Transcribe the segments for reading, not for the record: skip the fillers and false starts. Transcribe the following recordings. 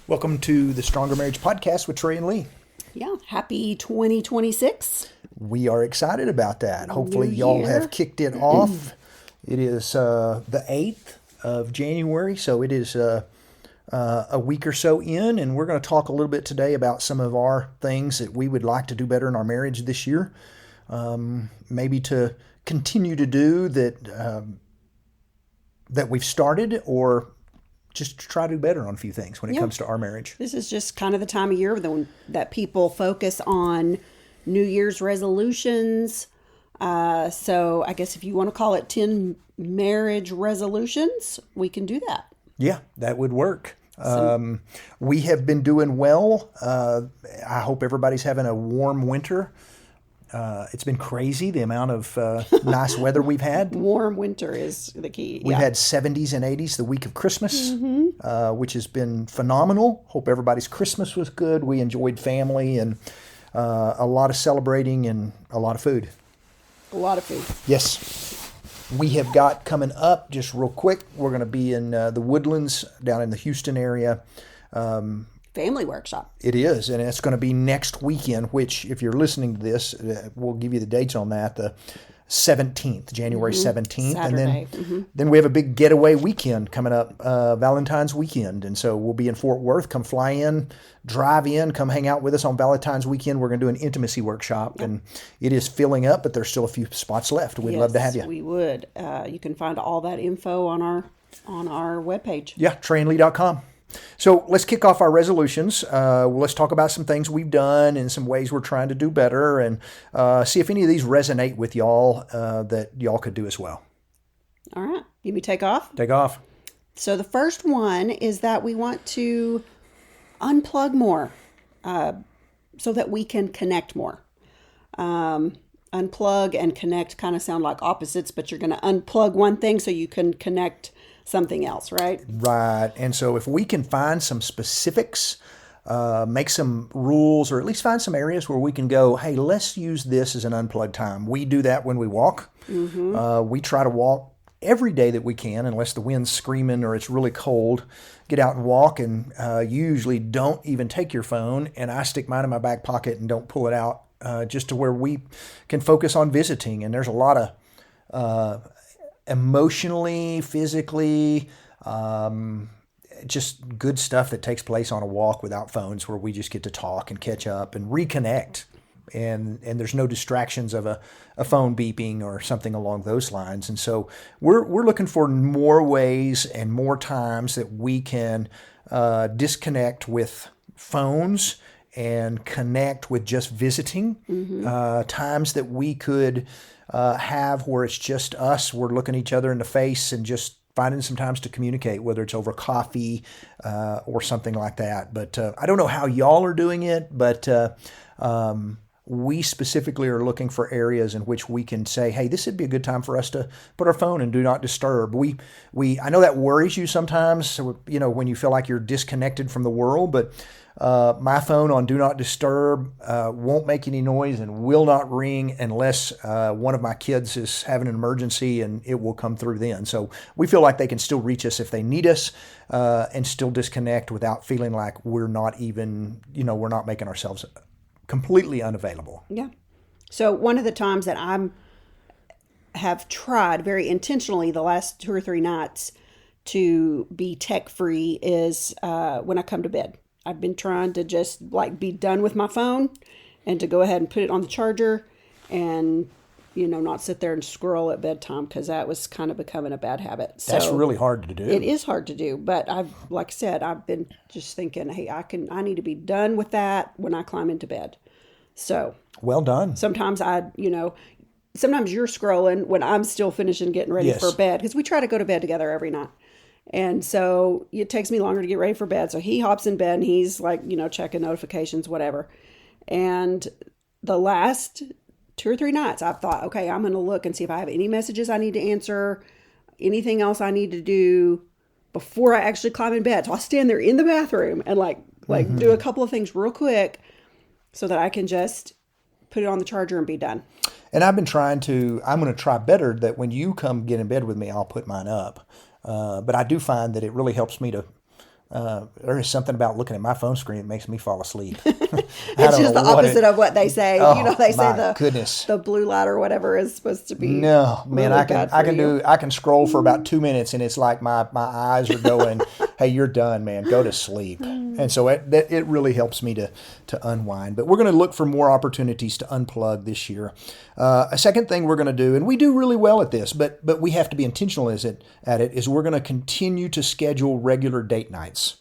Welcome to the Stronger Marriage Podcast with Trey and Lee. Yeah, happy 2026. We are excited about that. Hopefully New y'all year. have kicked it off. It is the 8th of January, so it is a week or so in, and we're going to talk a little bit today about some of our things that we would like to do better in our marriage this year. Maybe to continue to do that we've started, or just to try to do better on a few things when it comes to our marriage. This is just kind of the time of year that people focus on New Year's resolutions. So I guess if you want to call it 10 marriage resolutions, we can do that. Yeah, that would work. We have been doing well. I hope everybody's having a warm winter. It's been crazy, the amount of nice weather we've had. Warm winter is the key. We've had 70s and 80s the week of Christmas, which has been phenomenal. Hope everybody's Christmas was good. We enjoyed family and a lot of celebrating and a lot of food. A lot of food. Yes. We have got coming up, just real quick, we're going to be in the Woodlands down in the Houston area. Family workshop. It is, and it's going to be next weekend, which, if you're listening to this, we'll give you the dates on that, the 17th, January 17th. Saturday. And then we have a big getaway weekend coming up, Valentine's weekend. And so we'll be in Fort Worth. Come fly in, drive in, come hang out with us on Valentine's weekend. We're going to do an intimacy workshop, and it is filling up, but there's still a few spots left. We'd love to have you. We would. You can find all that info on our webpage. Yeah, treyandlee.com. So let's kick off our resolutions. Let's talk about some things we've done and some ways we're trying to do better, and see if any of these resonate with y'all that y'all could do as well. All right. You me take off? Take off. So the first one is that we want to unplug more so that we can connect more. Unplug and connect kind of sound like opposites, but you're going to unplug one thing so you can connect something else, right? Right. And so if we can find some specifics, make some rules, or at least find some areas where we can go, hey, let's use this as an unplugged time. We do that when we walk. We try to walk every day that we can, unless the wind's screaming or it's really cold. Get out and walk, and you usually don't even take your phone, and I stick mine in my back pocket and don't pull it out, just to where we can focus on visiting. And there's a lot of emotionally, physically, just good stuff that takes place on a walk without phones, where we just get to talk and catch up and reconnect. And there's no distractions of a phone beeping or something along those lines. And so we're looking for more ways and more times that we can disconnect with phones and connect with just visiting. Times that we could have where it's just us, we're looking each other in the face and just finding some times to communicate, whether it's over coffee or something like that. But I don't know how y'all are doing it, but we specifically are looking for areas in which we can say, hey, this would be a good time for us to put our phone in do not disturb. I know that worries you sometimes, when you feel like you're disconnected from the world, but my phone on do not disturb won't make any noise and will not ring unless one of my kids is having an emergency, and it will come through then. So we feel like they can still reach us if they need us, and still disconnect without feeling like we're not even, we're not making ourselves completely unavailable. Yeah. So one of the times that have tried very intentionally the last 2 or 3 nights to be tech free is when I come to bed. I've been trying to just be done with my phone and to go ahead and put it on the charger and, not sit there and scroll at bedtime, because that was kind of becoming a bad habit. So that's really hard to do. It is hard to do, but like I said, I've been just thinking, hey, I need to be done with that when I climb into bed. So well done. Sometimes sometimes you're scrolling when I'm still finishing getting ready for bed, because we try to go to bed together every night. And so it takes me longer to get ready for bed. So he hops in bed and he's checking notifications, whatever. And the last 2 or 3 nights, I've thought, okay, I'm going to look and see if I have any messages I need to answer, anything else I need to do before I actually climb in bed. So I'll stand there in the bathroom and do a couple of things real quick so that I can just put it on the charger and be done. And I'm going to try better that when you come get in bed with me, I'll put mine up. But I do find that it really helps me to there is something about looking at my phone screen that makes me fall asleep. It's just the opposite of what they say. They say goodness. The blue light or whatever is supposed to be. No, man, really I can scroll for about 2 minutes and it's like my eyes are going, hey, you're done, man. Go to sleep. And so it really helps me to unwind. But we're going to look for more opportunities to unplug this year. A second thing we're going to do, and we do really well at this, but we have to be intentional at it, is we're going to continue to schedule regular date nights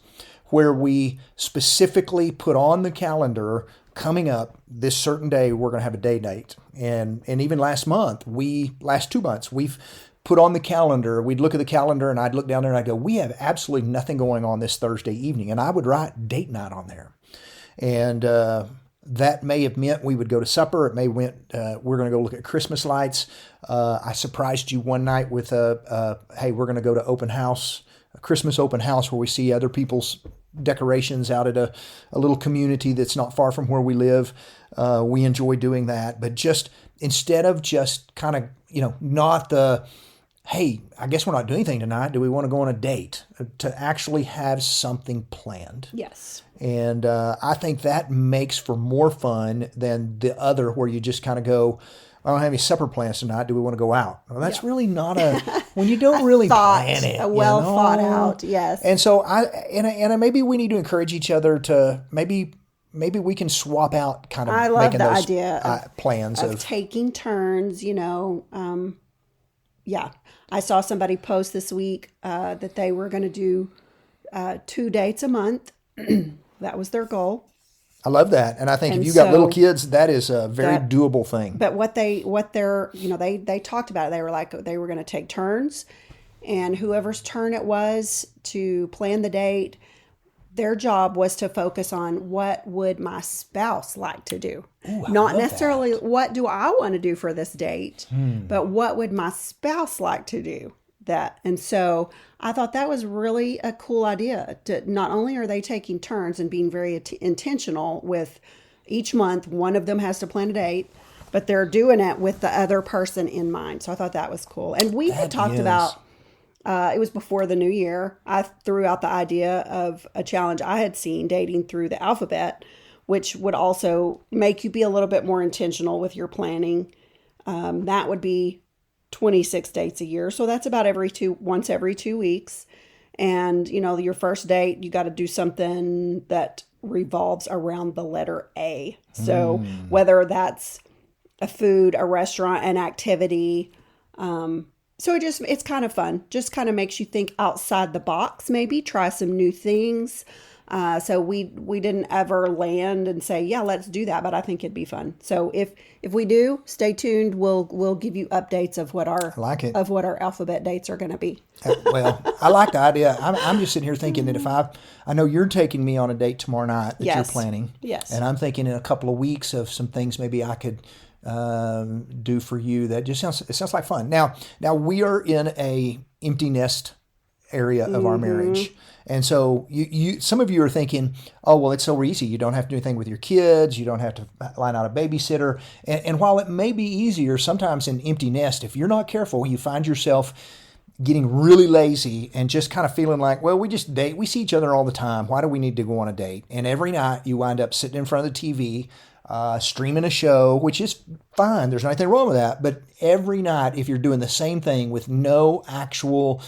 where we specifically put on the calendar coming up this certain day, we're going to have a day night. And even last 2 months, we've put on the calendar, we'd look at the calendar and I'd look down there and I'd go, we have absolutely nothing going on this Thursday evening. And I would write date night on there. And that may have meant we would go to supper. It may meant we're going to go look at Christmas lights. I surprised you one night with hey, we're going to go to open house, a Christmas open house where we see other people's decorations out at a little community that's not far from where we live. We enjoy doing that. But just instead of just kind of, not the, hey, I guess we're not doing anything tonight. Do we want to go on a date? To actually have something planned. Yes. And I think that makes for more fun than the other where you just kind of go, I don't have any supper plans tonight. Do we want to go out? Well, that's really not when you don't really plan it. A well thought out, yes. And so maybe we need to encourage each other to maybe we can swap out kind of I love making the those idea plans of taking turns, yeah. I saw somebody post this week that they were going to do 2 dates a month. That was their goal. I love that. And I think if you got little kids, that is a very doable thing. But they talked about it. They were like, they were going to take turns, and whoever's turn it was to plan the date, their job was to focus on what would my spouse like to do. Ooh, not necessarily what do I want to do for this date, but what would my spouse like to do. And so I thought that was really a cool idea. Not only are they taking turns and being very intentional with each month, one of them has to plan a date, but they're doing it with the other person in mind. So I thought that was cool. And we had talked about, it was before the new year, I threw out the idea of a challenge I had seen, dating through the alphabet, which would also make you be a little bit more intentional with your planning. That would be 26 dates a year. So that's about once every 2 weeks. And, your first date, you got to do something that revolves around the letter A. So whether that's a food, a restaurant, an activity. So it's kind of fun. Just kind of makes you think outside the box, maybe try some new things. So we didn't ever land and say, yeah, let's do that, but I think it'd be fun. So if we do, stay tuned. We'll give you updates of what our alphabet dates are going to be. Well, I like the idea. I'm just sitting here thinking that if I know you're taking me on a date tomorrow night that you're planning. Yes. And I'm thinking in a couple of weeks of some things maybe I could do for you. That just sounds like fun. Now we are in a empty nest area of our marriage. And so you some of you are thinking, oh, well, it's so easy. You don't have to do anything with your kids. You don't have to line out a babysitter. And while it may be easier sometimes in empty nest, if you're not careful, you find yourself getting really lazy and just kind of feeling like, well, we just date. We see each other all the time. Why do we need to go on a date? And every night you wind up sitting in front of the TV, streaming a show, which is fine. There's nothing wrong with that. But every night, if you're doing the same thing with no actual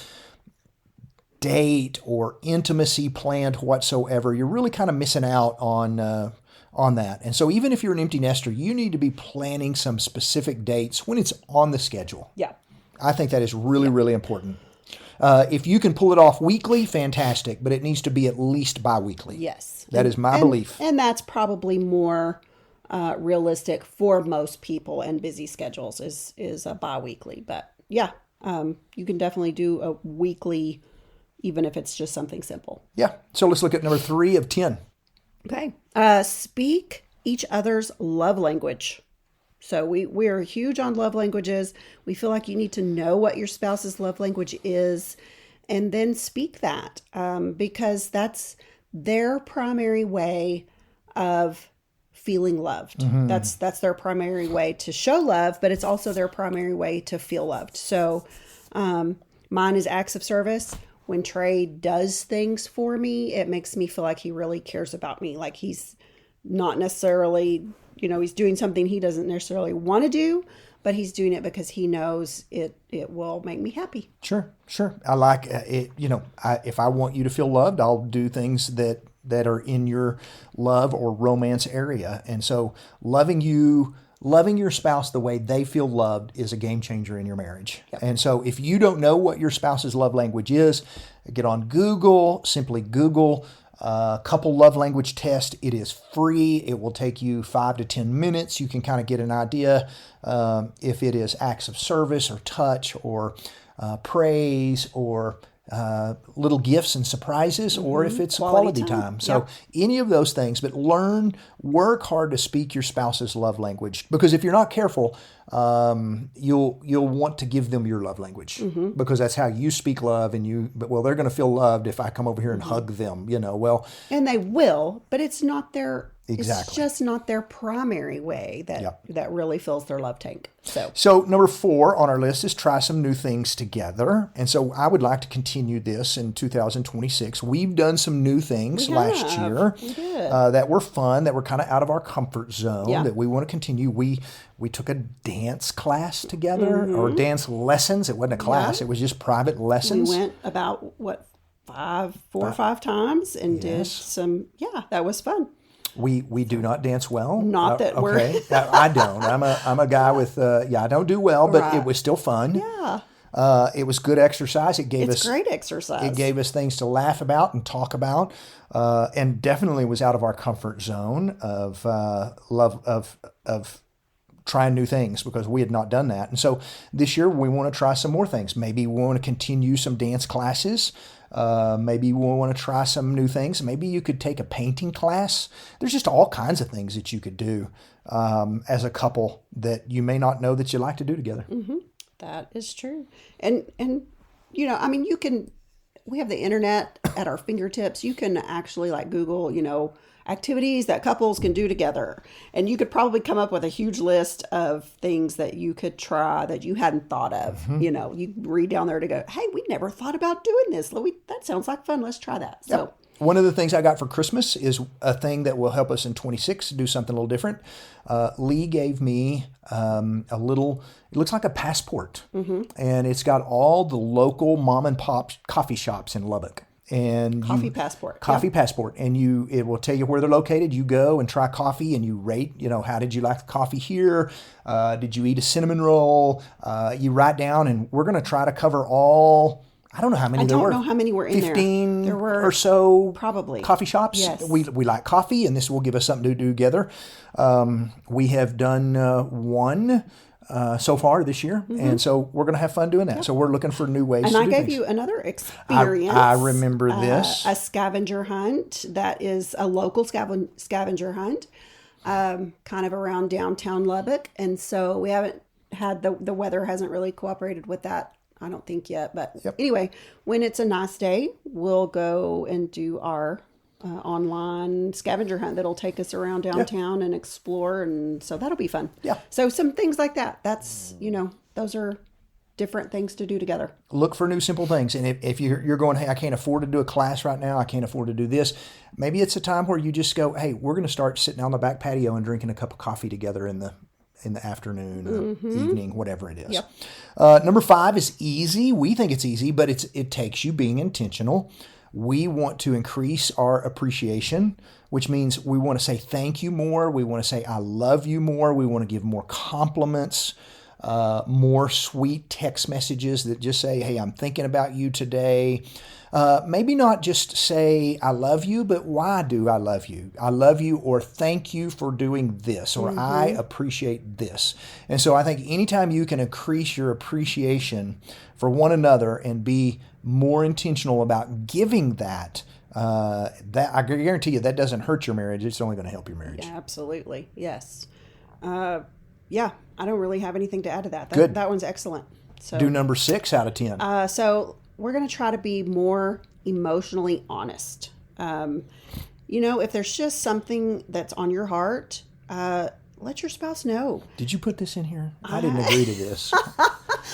date or intimacy planned whatsoever, you're really kind of missing out on that. And so even if you're an empty nester, you need to be planning some specific dates when it's on the schedule. Yeah. I think that is really, really important. If you can pull it off weekly, fantastic, but it needs to be at least bi-weekly. Yes. That is my belief. And that's probably more realistic for most people and busy schedules is a bi-weekly. But yeah, you can definitely do a weekly, even if it's just something simple. Yeah. So let's look at number 3 of 10. Okay. Speak each other's love language. So we are huge on love languages. We feel like you need to know what your spouse's love language is and then speak that because that's their primary way of feeling loved. Mm-hmm. That's their primary way to show love, but it's also their primary way to feel loved. So mine is acts of service, when Trey does things for me, it makes me feel like he really cares about me. Like he's not necessarily, he's doing something he doesn't necessarily want to do, but he's doing it because he knows it will make me happy. Sure. I like it. If I want you to feel loved, I'll do things that are in your love or romance area. And so loving your spouse the way they feel loved is a game changer in your marriage. Yep. And so if you don't know what your spouse's love language is, get on Google, simply Google couple love language test. It is free. It will take you 5 to 10 minutes. You can kind of get an idea if it is acts of service or touch or praise or little gifts and surprises, or if it's quality time. So any of those things, but work hard to speak your spouse's love language, because if you're not careful, you'll want to give them your love language, because that's how you speak love, and they're going to feel loved if I come over here and hug them, and they will, but it's not their Exactly. It's just not their primary way that really fills their love tank. So number 4 on our list is try some new things together. And so I would like to continue this in 2026. We've done some new things last year that were fun, that were kind of out of our comfort zone, that we want to continue. We took a dance class together, or dance lessons. It wasn't a class. It was just private lessons. We went about, 4 or 5 times and did some, that was fun. We do not dance well. Not that we're... Okay, I don't. I'm a guy with, I don't do well, but it was still fun. Yeah. It was good exercise. It's great exercise. It gave us things to laugh about and talk about, and definitely was out of our comfort zone of love of trying new things, because we had not done that. And so this year we want to try some more things. Maybe we want to continue some dance classes. Maybe we want to try some new things. Maybe you could take a painting class. There's just all kinds of things that you could do as a couple that you may not know that you like to do together. Mm-hmm. That is true. And you can, we have the internet at our fingertips. You can actually Google, activities that couples can do together. And you could probably come up with a huge list of things that you could try that you hadn't thought of. You read down there to go, hey, we never thought about doing this. That sounds like fun. Let's try that. So. Yep. One of the things I got for Christmas is a thing that will help us in 26 do something a little different. Lee gave me it looks like a passport. And it's got all the local mom and pop coffee shops in Lubbock. And Coffee passport. And it will tell you where they're located. You go and try coffee and you rate, how did you like the coffee here? Did you eat a cinnamon roll? You write down, and we're going to try to cover all, I don't know how many there were. I don't know how many were in 15 there were or so probably coffee shops. Yes. We like coffee, and this will give us something to do together. We have done one so far this year, and so we're going to have fun doing that. So we're looking for new ways to do things. And I gave you another experience. I remember this. A scavenger hunt that is a local scavenger hunt, kind of around downtown Lubbock. And so we haven't had, the weather hasn't really cooperated with that, I don't think yet. But anyway, when it's a nice day, we'll go and do our online scavenger hunt that'll take us around downtown and explore, and so that'll be fun. So some things like that, that's those are different things to do together. Look for new simple things. And if you're going, hey, I can't afford to do a class right now, I can't afford to do this, maybe it's a time where you just go, hey, we're going to start sitting on the back patio and drinking a cup of coffee together in the afternoon or evening, whatever it is. Number 5 is easy. We think it's easy, but it takes you being intentional. We want to increase our appreciation, which means we want to say thank you more. We want to say I love you more. We want to give more compliments, more sweet text messages that just say, hey, I'm thinking about you today. Maybe not just say I love you, but why do I love you? I love you, or thank you for doing this, or I appreciate this. And so I think anytime you can increase your appreciation for one another and be more intentional about giving that I guarantee you that doesn't hurt your marriage. It's only going to help your marriage. Yeah, absolutely. Yes. I don't really have anything to add to that. Good. That one's excellent. So do number 6 out of 10. So we're going to try to be more emotionally honest. If there's just something that's on your heart, let your spouse know. Did you put this in here? I didn't agree to this.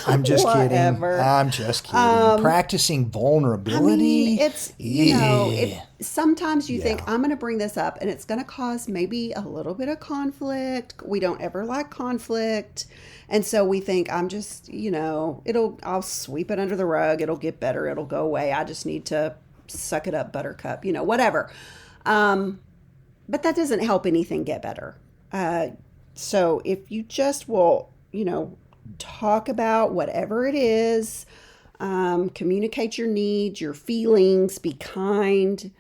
I'm just kidding. Whatever. I'm just kidding. Practicing vulnerability. It's, sometimes you think, I'm going to bring this up and it's going to cause maybe a little bit of conflict. We don't ever like conflict. And so we think, I'm just, I'll sweep it under the rug. It'll get better. It'll go away. I just need to suck it up, buttercup, whatever. But that doesn't help anything get better. So if you just will, talk about whatever it is, communicate your needs, your feelings, be kind,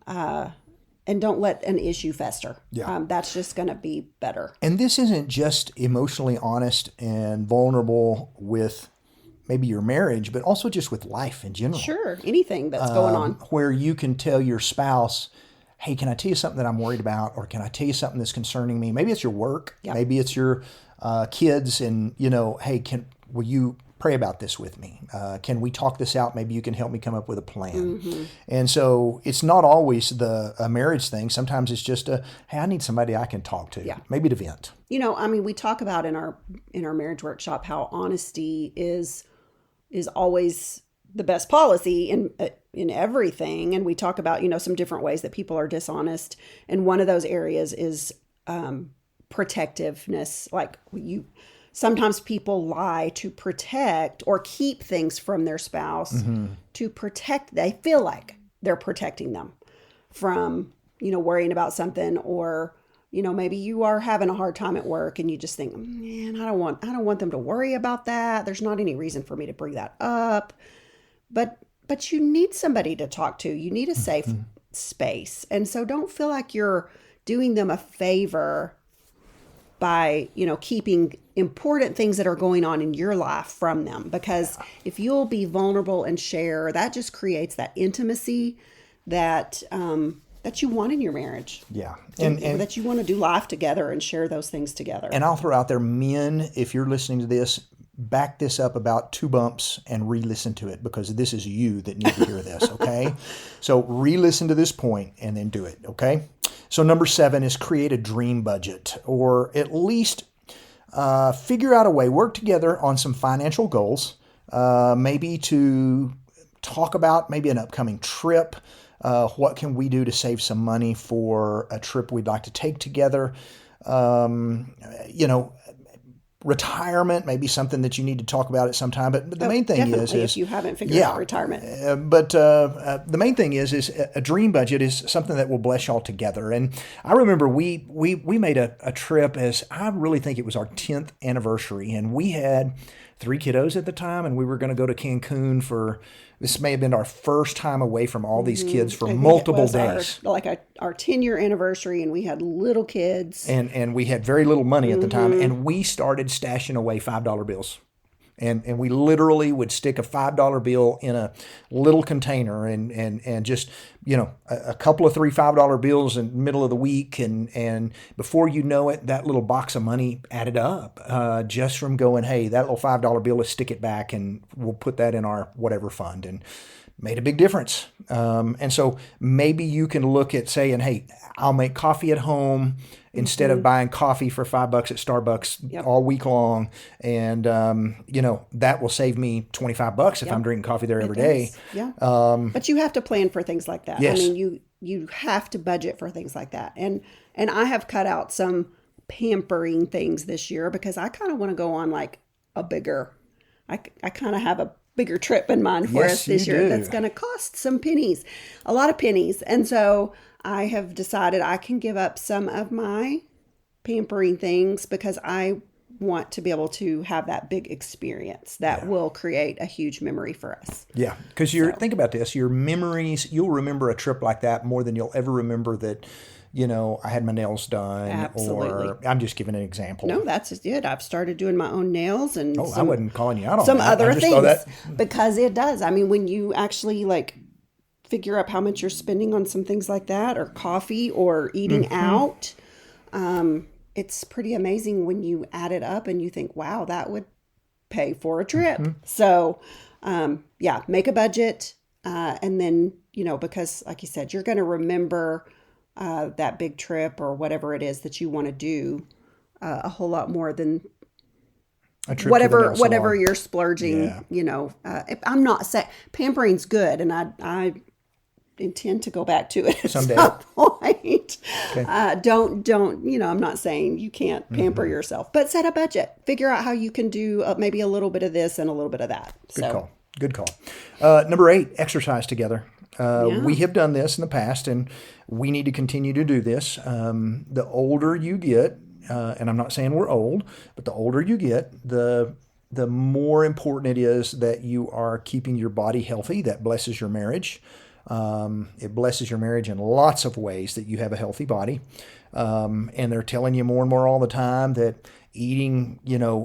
and don't let an issue fester. Yeah. That's just going to be better. And this isn't just emotionally honest and vulnerable with maybe your marriage, but also just with life in general. Sure. Anything that's going on. Where you can tell your spouse, hey, can I tell you something that I'm worried about? Or can I tell you something that's concerning me? Maybe it's your work. Yep. Maybe it's your kids. And, hey, will you pray about this with me? Can we talk this out? Maybe you can help me come up with a plan. Mm-hmm. And so it's not always a marriage thing. Sometimes it's just hey, I need somebody I can talk to. Yeah. Maybe to vent. We talk about in our marriage workshop how honesty is always the best policy in everything. And we talk about, some different ways that people are dishonest. And one of those areas is protectiveness. Like sometimes people lie to protect or keep things from their spouse to protect. They feel like they're protecting them from, worrying about something, or, maybe you are having a hard time at work and you just think, man, I don't want them to worry about that. There's not any reason for me to bring that up. But you need somebody to talk to. You need a safe space. And so don't feel like you're doing them a favor by, keeping important things that are going on in your life from them. Because if you'll be vulnerable and share, that just creates that intimacy that you want in your marriage. Yeah. And that you want to do life together and share those things together. And I'll throw out there, men, if you're listening to this, back this up about 2 bumps and re-listen to it, because this is you that need to hear this, okay? So re-listen to this point and then do it, okay? So number 7 is create a dream budget, or at least figure out a way, work together on some financial goals, maybe to talk about maybe an upcoming trip. What can we do to save some money for a trip we'd like to take together? Retirement may be something that you need to talk about at some time, but the main thing is if you haven't figured out retirement. But the main thing is a dream budget is something that will bless y'all together. And I remember we made a trip, as I really think it was our 10th anniversary, and we had 3 kiddos at the time, and we were going to go to Cancun this may have been our first time away from all these kids for multiple days. Our 10-year anniversary, and we had little kids. And we had very little money at the time, and we started stashing away $5 bills. And we literally would stick a $5 bill in a little container and just, a couple of $3 bills in the middle of the week. And before you know it, that little box of money added up just from going, hey, that little $5 bill, let's stick it back and we'll put that in our whatever fund. And made a big difference. And so maybe you can look at saying, hey, I'll make coffee at home instead of buying coffee for $5 at Starbucks all week long. And, that will save me $25 if I'm drinking coffee there every day. Yeah. But you have to plan for things like that. Yes. I mean, you have to budget for things like that. And I have cut out some pampering things this year because I kind of want to go on like a bigger, I kind of have a bigger trip in mind for us this year that's going to cost some pennies, a lot of pennies. And so I have decided I can give up some of my pampering things because I want to be able to have that big experience that will create a huge memory for us. Yeah, because think about this, your memories, you'll remember a trip like that more than you'll ever remember that, I had my nails done. Absolutely. Or I'm just giving an example. No, that's just it. I've started doing my own nails and I wasn't calling you out on some that. other things because it does. I mean, when you actually figure up how much you're spending on some things like that, or coffee, or eating out, it's pretty amazing when you add it up and you think, wow, that would pay for a trip. So, make a budget. And then, because like you said, you're going to remember that big trip or whatever it is that you want to do a whole lot more than A trip to the nail salon. whatever you're splurging, I'm not saying pampering's good, and I intend to go back to it at Someday. some point. Okay. Don't, I'm not saying you can't pamper yourself, but set a budget. Figure out how you can do maybe a little bit of this and a little bit of that. Good call. Number 8, exercise together. We have done this in the past, and we need to continue to do this. The older you get, and I'm not saying we're old, but the older you get, the more important it is that you are keeping your body healthy. That blesses your marriage. It blesses your marriage in lots of ways that you have a healthy body. And they're telling you more and more all the time that eating,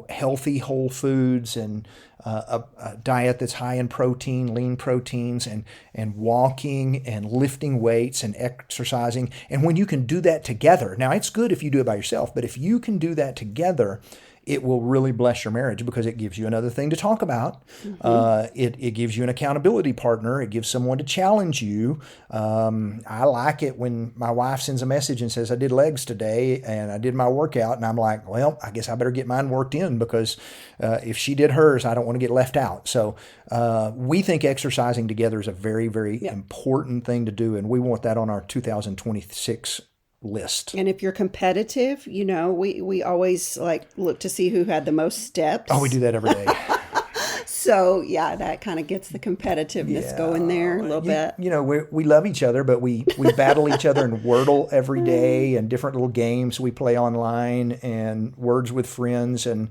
healthy whole foods and a diet that's high in protein, lean proteins, and walking and lifting weights and exercising. And when you can do that together, now it's good if you do it by yourself, but if you can do that together, it will really bless your marriage because it gives you another thing to talk about. It gives you an accountability partner. It gives someone to challenge you. I like it when my wife sends a message and says, I did legs today and I did my workout. And I'm like, well, I guess I better get mine worked in because if she did hers, I don't want to get left out. So we think exercising together is a very, very important thing to do. And we want that on our 2026 list. And if you're competitive, we always look to see who had the most steps. Oh, we do that every day. So that kind of gets the competitiveness going there a little bit. We love each other, but we battle each other in Wordle every day and different little games we play online and Words with Friends and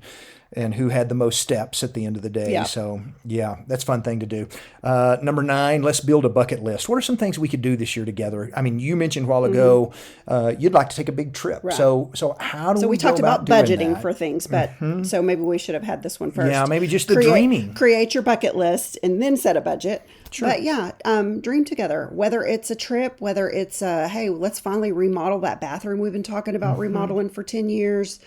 who had the most steps at the end of the day. So, that's a fun thing to do. Number 9, let's build a bucket list. What are some things we could do this year together? I mean, you mentioned a while ago you'd like to take a big trip. Right. So how do we talked go about doing budgeting that? for things, but so maybe we should have had this one first. Yeah, maybe just the dreaming. Create your bucket list and then set a budget. Sure. But dream together, whether it's a trip, whether it's hey, let's finally remodel that bathroom we've been talking about remodeling for 10 years.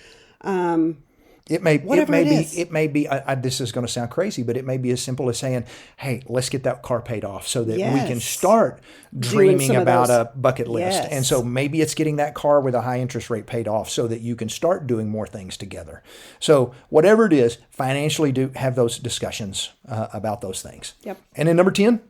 It may be. This is going to sound crazy, but it may be as simple as saying, "Hey, let's get that car paid off so that we can start dreaming about a bucket list." Yes. And so maybe it's getting that car with a high interest rate paid off so that you can start doing more things together. So whatever it is, financially do have those discussions about those things. Yep. And then number 10.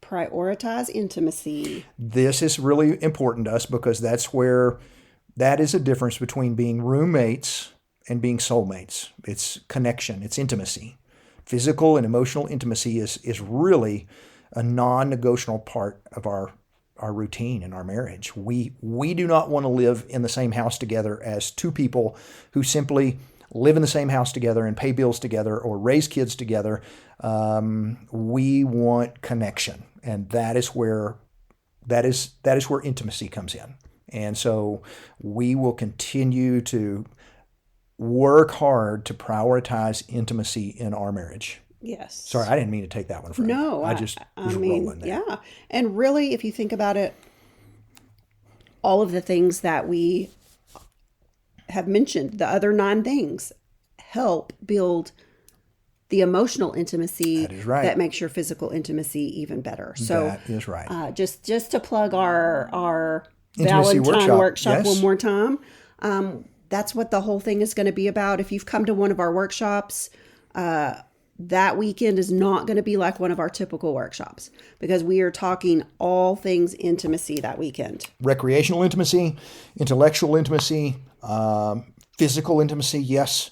Prioritize intimacy. This is really important to us because that is a difference between being roommates and being soulmates. It's connection, it's intimacy. Physical and emotional intimacy is really a non-negotiable part of our routine in our marriage. We do not want to live in the same house together as two people who simply live in the same house together and pay bills together or raise kids together. We want connection, and that is where intimacy comes in. And so we will continue to work hard to prioritize intimacy in our marriage. Yes. Sorry, I didn't mean to take that one from you. No, I just was rolling there. Yeah. And really, if you think about it, all of the things that we have mentioned, the other 9 things, help build the emotional intimacy that makes your physical intimacy even better. So that is right. Just to plug our Intimacy Valentine workshop yes. one more time. That's what the whole thing is going to be about. If you've come to one of our workshops, that weekend is not going to be like one of our typical workshops because we are talking all things intimacy that weekend. Recreational intimacy, intellectual intimacy, physical intimacy, yes.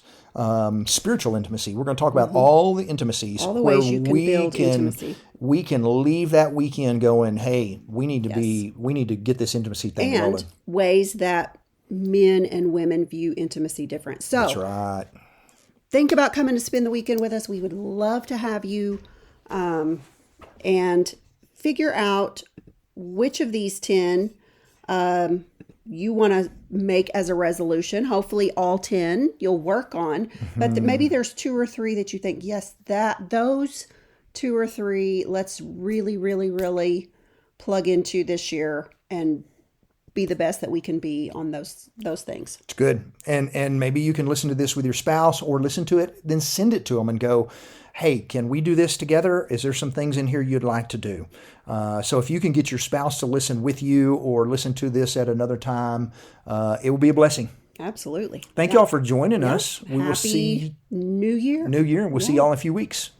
Spiritual intimacy. We're going to talk about all the intimacies. All the ways you can build intimacy. We can leave that weekend going, hey, we need to get this intimacy thing rolling. And ways that men and women view intimacy different. So that's right. Think about coming to spend the weekend with us. We would love to have you and figure out which of these 10 you want to make as a resolution. Hopefully all 10 you'll work on, but maybe there's 2 or 3 that you think, yes, those 2 or 3, let's really, really, really plug into this year and be the best that we can be on those things. It's good. And maybe you can listen to this with your spouse or listen to it, then send it to them and go, hey, can we do this together? Is there some things in here you'd like to do? So if you can get your spouse to listen with you or listen to this at another time, it will be a blessing. Absolutely. Thank y'all for joining us. We will Happy see New Year. New Year. We'll see y'all in a few weeks.